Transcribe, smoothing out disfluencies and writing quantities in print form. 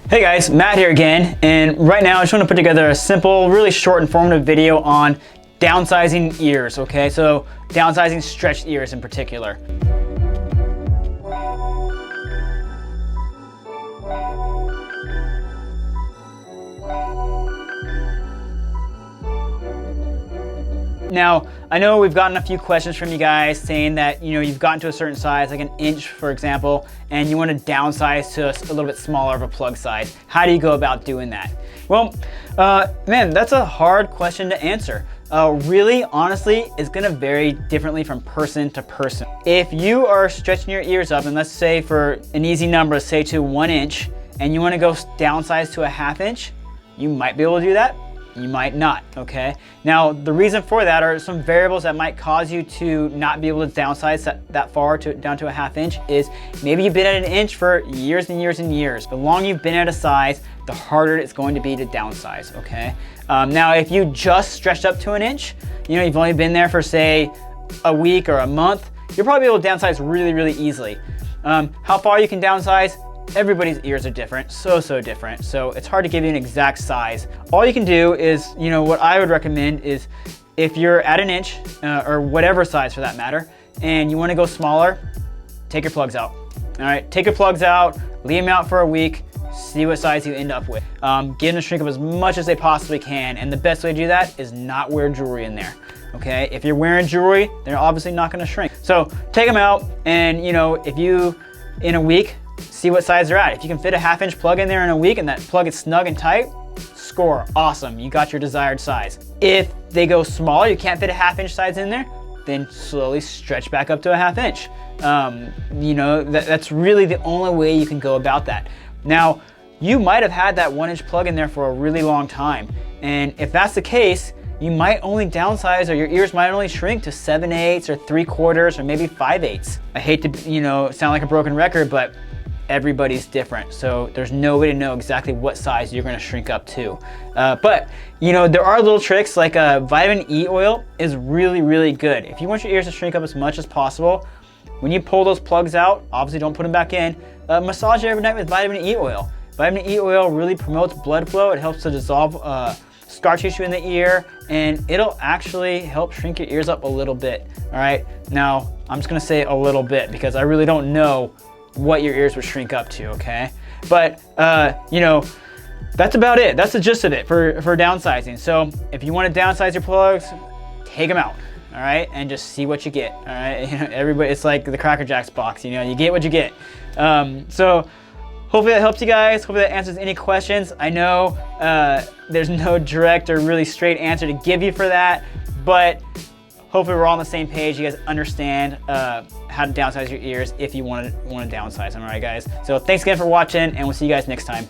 Hey guys, Matt here again, and right now I just want to put together a simple, really short, informative video on downsizing ears, okay? So downsizing stretched ears in particular. Now, I know we've gotten a few questions from you guys saying that, you've gotten to a certain size, like an inch, for example, and you want to downsize to a little bit smaller of a plug size. How do you go about doing that? Well, man, that's a hard question to answer. Really, honestly, it's gonna vary differently from person to person. If you are stretching your ears up, and let's say for an easy number, say to 1 inch, and you want to go downsize to a 1/2 inch, you might be able to do that. You might not, okay? Now, the reason for that are some variables that might cause you to not be able to downsize that far down to a 1/2 inch is maybe you've been at 1 inch for years and years and years. The longer you've been at a size, the harder it's going to be to downsize, okay? Now, if you just stretched up to 1 inch, you've only been there for say a week or a month, you'll probably be able to downsize really, really easily. How far you can downsize? Everybody's ears are different, so different. So it's hard to give you an exact size. All you can do is, what I would recommend is if you're at 1 inch or whatever size for that matter, and you want to go smaller, take your plugs out. All right, take your plugs out, leave them out for a week, see what size you end up with. Get them to shrink up as much as they possibly can. And the best way to do that is not wear jewelry in there. Okay, if you're wearing jewelry, they're obviously not going to shrink. So take them out, and if you in a week, see what size they're at. If you can fit a 1/2 inch plug in there in a week and that plug is snug and tight, score, awesome, you got your desired size. If they go smaller, you can't fit a 1/2 inch size in there, then slowly stretch back up to a 1/2 inch. That's really the only way you can go about that. Now, you might have had that 1 inch plug in there for a really long time. And if that's the case, you might only downsize, or your ears might only shrink to 7/8 or 3/4 or maybe 5/8. I hate to, sound like a broken record, but everybody's different. So there's no way to know exactly what size you're gonna shrink up to. But there are little tricks, like vitamin E oil is really, really good. If you want your ears to shrink up as much as possible, when you pull those plugs out, obviously don't put them back in, massage it every night with vitamin E oil. Vitamin E oil really promotes blood flow. It helps to dissolve scar tissue in the ear, and it'll actually help shrink your ears up a little bit. All right, now I'm just gonna say a little bit because I really don't know what your ears would shrink up to, okay? But that's about it. That's the gist of it for downsizing. So if you want to downsize your plugs, take them out, all right, and just see what you get, all right? Everybody, it's like the Cracker Jacks box, you get what you get. So hopefully that helps you guys. Hopefully that answers any questions. I know there's no direct or really straight answer to give you for that, but hopefully we're all on the same page. You guys understand how to downsize your ears if you want to downsize them, all right, guys? So thanks again for watching, and we'll see you guys next time.